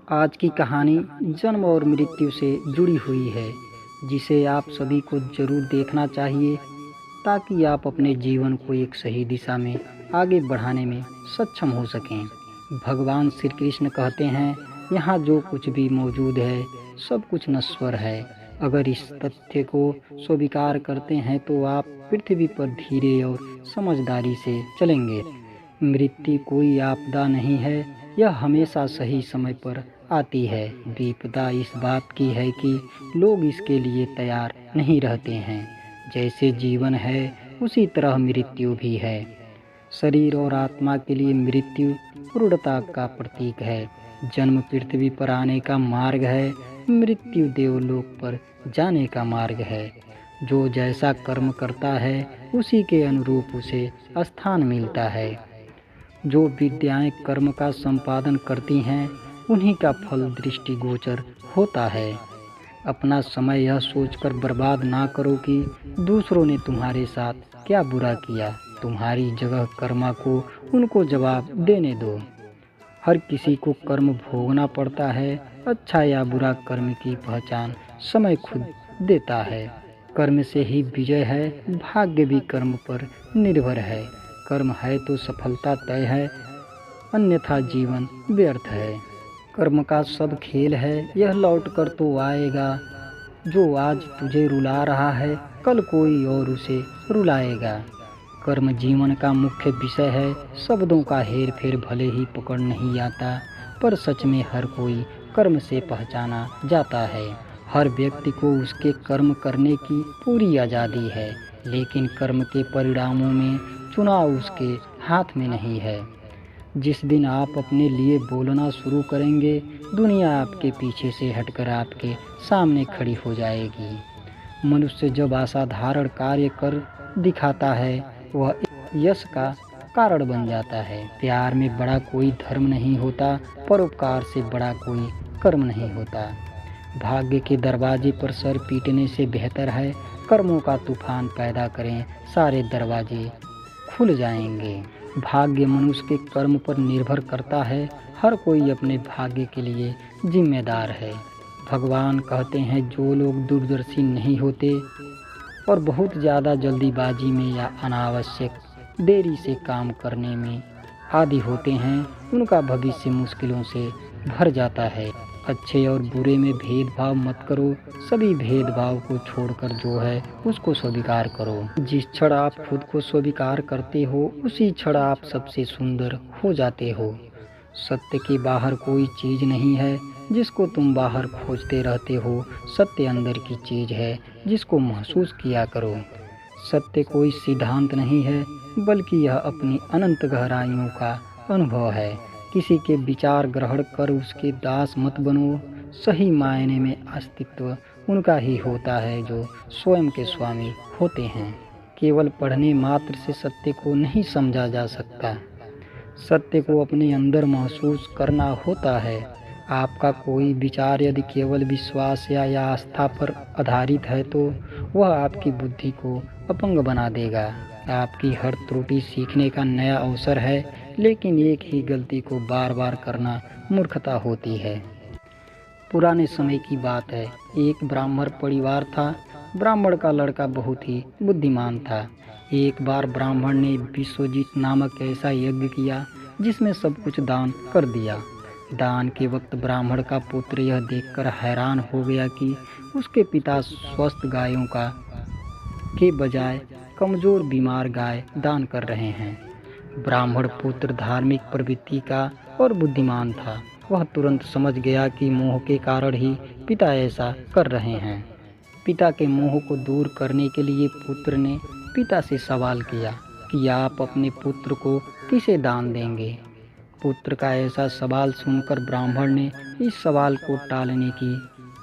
आज की कहानी जन्म और मृत्यु से जुड़ी हुई है, जिसे आप सभी को जरूर देखना चाहिए ताकि आप अपने जीवन को एक सही दिशा में आगे बढ़ाने में सक्षम हो सकें। भगवान श्री कृष्ण कहते हैं, यहाँ जो कुछ भी मौजूद है सब कुछ नश्वर है। अगर इस तथ्य को स्वीकार करते हैं तो आप पृथ्वी पर धीरे और समझदारी से चलेंगे। मृत्यु कोई आपदा नहीं है, यह हमेशा सही समय पर आती है। विपदा इस बात की है कि लोग इसके लिए तैयार नहीं रहते हैं। जैसे जीवन है उसी तरह मृत्यु भी है। शरीर और आत्मा के लिए मृत्यु क्रूरता का प्रतीक है। जन्म पृथ्वी पर आने का मार्ग है, मृत्यु देवलोक पर जाने का मार्ग है। जो जैसा कर्म करता है उसी के अनुरूप उसे स्थान मिलता है। जो विद्याएं कर्म का संपादन करती हैं उन्हीं का फल दृष्टिगोचर होता है। अपना समय यह सोचकर बर्बाद ना करो कि दूसरों ने तुम्हारे साथ क्या बुरा किया। तुम्हारी जगह कर्मा को उनको जवाब देने दो। हर किसी को कर्म भोगना पड़ता है। अच्छा या बुरा कर्म की पहचान समय खुद देता है। कर्म से ही विजय है, भाग्य भी कर्म पर निर्भर है। कर्म है तो सफलता तय है, अन्यथा जीवन व्यर्थ है। कर्म का सब खेल है, यह लौट कर तो आएगा। जो आज तुझे रुला रहा है कल कोई और उसे रुलाएगा। कर्म जीवन का मुख्य विषय है। शब्दों का हेर फेर भले ही पकड़ नहीं आता, पर सच में हर कोई कर्म से पहचाना जाता है। हर व्यक्ति को उसके कर्म करने की पूरी आज़ादी है, लेकिन कर्म के परिणामों में चुनाव उसके हाथ में नहीं है। जिस दिन आप अपने लिए बोलना शुरू करेंगे, दुनिया आपके पीछे से हटकर आपके सामने खड़ी हो जाएगी। मनुष्य जब असाधारण कार्य कर दिखाता है वह यश का कारण बन जाता है। प्यार में बड़ा कोई धर्म नहीं होता, परोपकार से बड़ा कोई कर्म नहीं होता। भाग्य के दरवाजे पर सर पीटने से बेहतर है कर्मों का तूफान पैदा करें, सारे दरवाजे खुल जाएंगे। भाग्य मनुष्य के कर्म पर निर्भर करता है। हर कोई अपने भाग्य के लिए जिम्मेदार है। भगवान कहते हैं, जो लोग दूरदर्शी नहीं होते और बहुत ज़्यादा जल्दीबाजी में या अनावश्यक देरी से काम करने में आदी होते हैं, उनका भविष्य मुश्किलों से भर जाता है। अच्छे और बुरे में भेदभाव मत करो, सभी भेदभाव को छोड़कर जो है उसको स्वीकार करो। जिस क्षण आप खुद को स्वीकार करते हो उसी क्षण आप सबसे सुंदर हो जाते हो। सत्य के बाहर कोई चीज़ नहीं है जिसको तुम बाहर खोजते रहते हो। सत्य अंदर की चीज़ है जिसको महसूस किया करो। सत्य कोई सिद्धांत नहीं है, बल्कि यह अपनी अनंत गहराइयों का अनुभव है। किसी के विचार ग्रहण कर उसके दास मत बनो। सही मायने में अस्तित्व उनका ही होता है जो स्वयं के स्वामी होते हैं। केवल पढ़ने मात्र से सत्य को नहीं समझा जा सकता। सत्य को अपने अंदर महसूस करना होता है। आपका कोई विचार यदि केवल विश्वास या आस्था पर आधारित है तो वह आपकी बुद्धि को अपंग बना देगा। आपकी हर त्रुटि सीखने का नया अवसर है, लेकिन एक ही गलती को बार बार करना मूर्खता होती है। पुराने समय की बात है, एक ब्राह्मण परिवार था। ब्राह्मण का लड़का बहुत ही बुद्धिमान था। एक बार ब्राह्मण ने विश्वजीत नामक ऐसा यज्ञ किया जिसमें सब कुछ दान कर दिया। दान के वक्त ब्राह्मण का पुत्र यह देखकर हैरान हो गया कि उसके पिता स्वस्थ गायों के बजाय कमज़ोर बीमार गाय दान कर रहे हैं। ब्राह्मण पुत्र धार्मिक प्रवृत्ति का और बुद्धिमान था। वह तुरंत समझ गया कि मोह के कारण ही पिता ऐसा कर रहे हैं। पिता के मोह को दूर करने के लिए पुत्र ने पिता से सवाल किया कि आप अपने पुत्र को किसे दान देंगे। पुत्र का ऐसा सवाल सुनकर ब्राह्मण ने इस सवाल को टालने की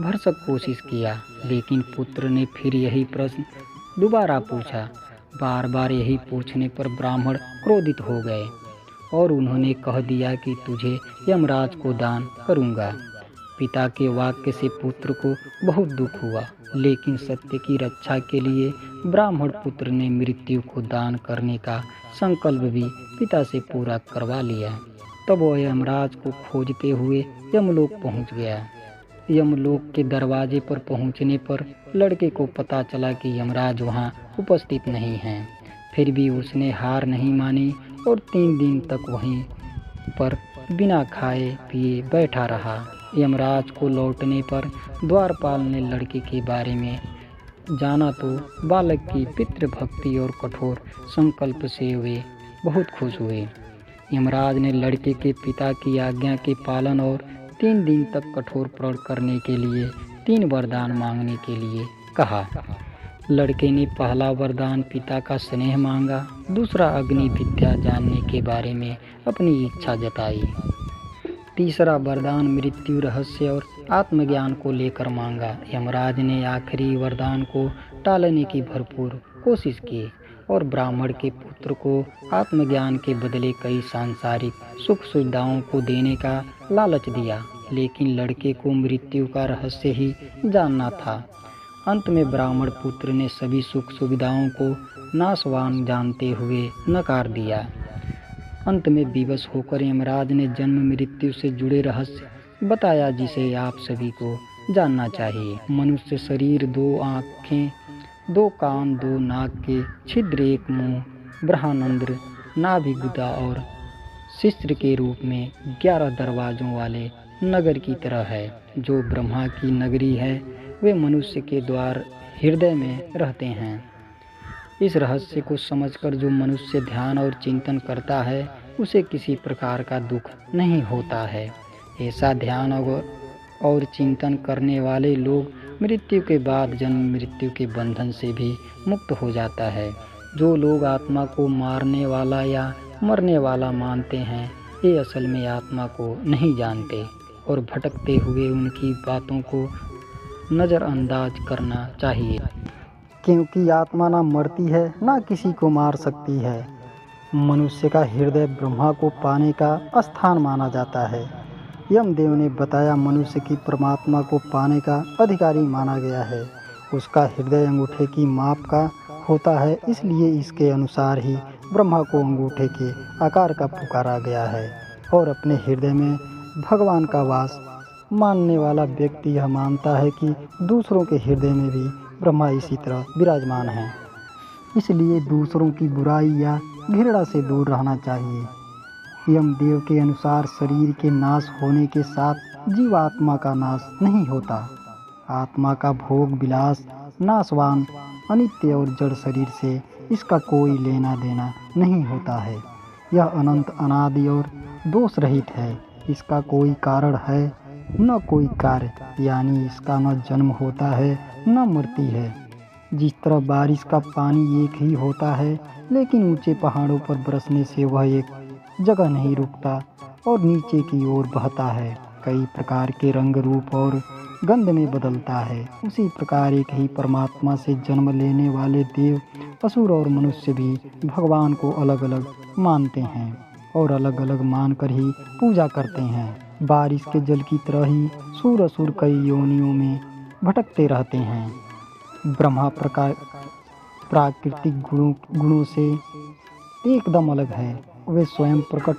भरसक कोशिश किया, लेकिन पुत्र ने फिर यही प्रश्न दोबारा पूछा। बार बार यही पूछने पर ब्राह्मण क्रोधित हो गए और उन्होंने कह दिया कि तुझे यमराज को दान करूँगा। पिता के वाक्य से पुत्र को बहुत दुख हुआ, लेकिन सत्य की रक्षा के लिए ब्राह्मण पुत्र ने मृत्यु को दान करने का संकल्प भी पिता से पूरा करवा लिया। तब वह यमराज को खोजते हुए यमलोक पहुंच गया। यमलोक के दरवाजे पर पहुंचने पर लड़के को पता चला कि यमराज वहां उपस्थित नहीं हैं। फिर भी उसने हार नहीं मानी और 3 दिन तक वहीं पर बिना खाए पिए बैठा रहा। यमराज को लौटने पर द्वारपाल ने लड़के के बारे में जाना तो बालक की पितृभक्ति और कठोर संकल्प से वे बहुत खुश हुए। यमराज ने लड़के के पिता की आज्ञा के पालन और 3 दिन तक कठोर प्रण करने के लिए 3 वरदान मांगने के लिए कहा। लड़के ने पहला वरदान पिता का स्नेह मांगा, दूसरा अग्नि विद्या जानने के बारे में अपनी इच्छा जताई, तीसरा वरदान मृत्यु रहस्य और आत्मज्ञान को लेकर मांगा। यमराज ने आखिरी वरदान को टालने की भरपूर कोशिश की और ब्राह्मण के पुत्र को आत्मज्ञान के बदले कई सांसारिक सुख सुविधाओं को देने का लालच दिया, लेकिन लड़के को मृत्यु का रहस्य ही जानना था। अंत में ब्राह्मण पुत्र ने सभी सुख सुविधाओं को नाशवान जानते हुए नकार दिया। अंत में विवश होकर यमराज ने जन्म मृत्यु से जुड़े रहस्य बताया, जिसे आप सभी को जानना चाहिए। मनुष्य शरीर, 2 आँखें, 2 कान, 2 नाक के छिद्र, 1 मुंह, ब्रह्मानंद, नाभिगुदा और शिश्र के रूप में 11 दरवाजों वाले नगर की तरह है। जो ब्रह्मा की नगरी है वे मनुष्य के द्वार हृदय में रहते हैं। इस रहस्य को समझकर जो मनुष्य ध्यान और चिंतन करता है उसे किसी प्रकार का दुख नहीं होता है। ऐसा ध्यान और चिंतन करने वाले लोग मृत्यु के बाद जन्म मृत्यु के बंधन से भी मुक्त हो जाता है। जो लोग आत्मा को मारने वाला या मरने वाला मानते हैं, ये असल में आत्मा को नहीं जानते और भटकते हुए उनकी बातों को नज़रअंदाज करना चाहिए, क्योंकि आत्मा ना मरती है ना किसी को मार सकती है। मनुष्य का हृदय ब्रह्मा को पाने का स्थान माना जाता है। यमदेव ने बताया, मनुष्य की परमात्मा को पाने का अधिकारी माना गया है। उसका हृदय अंगूठे की माप का होता है, इसलिए इसके अनुसार ही ब्रह्मा को अंगूठे के आकार का पुकारा गया है। और अपने हृदय में भगवान का वास मानने वाला व्यक्ति यह मानता है कि दूसरों के हृदय में भी ब्रह्मा इसी तरह विराजमान है। इसलिए दूसरों की बुराई या घृणा से दूर रहना चाहिए। यमदेव के अनुसार शरीर के नाश होने के साथ जीवात्मा का नाश नहीं होता। आत्मा का भोग विलास नाशवान, अनित्य और जड़ शरीर से इसका कोई लेना देना नहीं होता है। यह अनंत, अनादि और दोष रहित है। इसका कोई कारण है न कोई कार्य, यानी इसका न जन्म होता है न मृत्यु है। जिस तरह बारिश का पानी एक ही होता है, लेकिन ऊंचे पहाड़ों पर बरसने से वह एक जगह नहीं रुकता और नीचे की ओर बहता है, कई प्रकार के रंग, रूप और गंध में बदलता है, उसी प्रकार एक ही परमात्मा से जन्म लेने वाले देव, असुर और मनुष्य भी भगवान को अलग अलग मानते हैं और अलग अलग मानकर ही पूजा करते हैं। बारिश के जल की तरह ही सूर असुर कई योनियों में भटकते रहते हैं। ब्रह्मा प्राकृतिक गुणों से एकदम अलग है। वे स्वयं प्रकट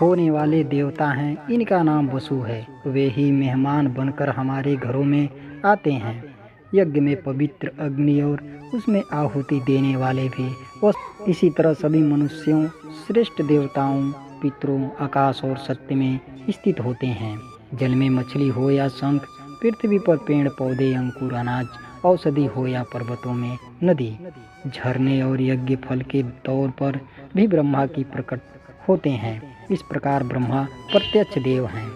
होने वाले देवता हैं। इनका नाम वसु है। वे ही मेहमान बनकर हमारे घरों में आते हैं। यज्ञ में पवित्र अग्नि और उसमें आहुति देने वाले भी इसी तरह सभी मनुष्यों, श्रेष्ठ देवताओं, पितरों, आकाश और सत्य में स्थित होते हैं। जल में मछली हो या शंख, पृथ्वी पर पेड़ पौधे, अंकुर, अनाज, औषधि हो या पर्वतों में नदी, झरने और यज्ञ फल के तौर पर भी ब्रह्मा की प्रकट होते हैं। इस प्रकार ब्रह्मा प्रत्यक्ष देव हैं।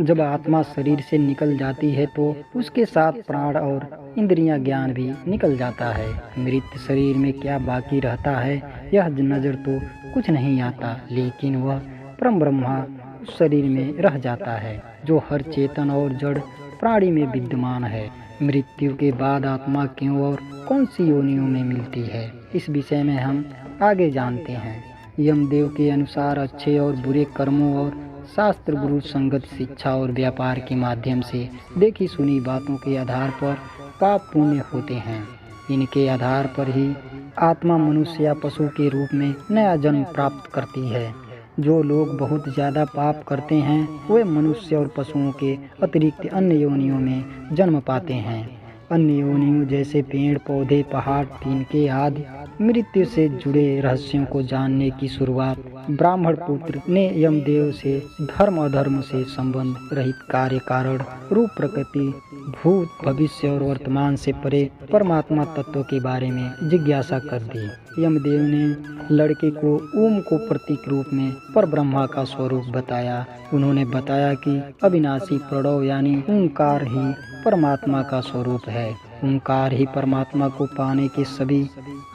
जब आत्मा शरीर से निकल जाती है तो उसके साथ प्राण और इंद्रियां, ज्ञान भी निकल जाता है। मृत शरीर में क्या बाकी रहता है यह नजर तो कुछ नहीं आता, लेकिन वह परम ब्रह्मा उस शरीर में रह जाता है जो हर चेतन और जड़ प्राणी में विद्यमान है। मृत्यु के बाद आत्मा क्यों और कौन सी योनियों में मिलती है, इस विषय में हम आगे जानते हैं। यमदेव के अनुसार अच्छे और बुरे कर्मों और शास्त्र, गुरु संगत, शिक्षा और व्यापार के माध्यम से देखी सुनी बातों के आधार पर पाप पुण्य होते हैं। इनके आधार पर ही आत्मा मनुष्य या पशु के रूप में नया जन्म प्राप्त करती है। जो लोग बहुत ज़्यादा पाप करते हैं वे मनुष्य और पशुओं के अतिरिक्त अन्य योनियों में जन्म पाते हैं। अन्य योनियों जैसे पेड़ पौधे पहाड़ तिनके आदि। मृत्यु से जुड़े रहस्यों को जानने की शुरुआत ब्राह्मण पुत्र ने यमदेव से धर्म अधर्म से संबंध रहित कार्य कारण रूप प्रकृति भूत भविष्य और वर्तमान से परे परमात्मा तत्व के बारे में जिज्ञासा कर दी। यमदेव ने लड़के को ओम को प्रतीक रूप में पर ब्रह्मा का स्वरूप बताया। उन्होंने बताया कि अविनाशी प्रणव यानी ओंकार ही परमात्मा का स्वरूप है। ओंकार ही परमात्मा को पाने के सभी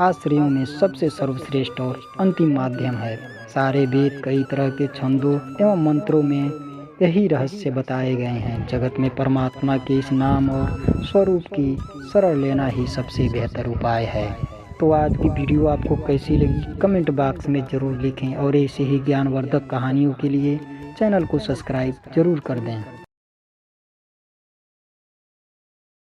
आश्रयों में सबसे सर्वश्रेष्ठ और अंतिम माध्यम है। सारे वेद कई तरह के छंदों एवं मंत्रों में यही रहस्य बताए गए हैं। जगत में परमात्मा के इस नाम और स्वरूप की शरण लेना ही सबसे बेहतर उपाय है। तो आज की वीडियो आपको कैसी लगी कमेंट बॉक्स में ज़रूर लिखें और ऐसे ही ज्ञानवर्धक कहानियों के लिए चैनल को सब्सक्राइब जरूर कर दें।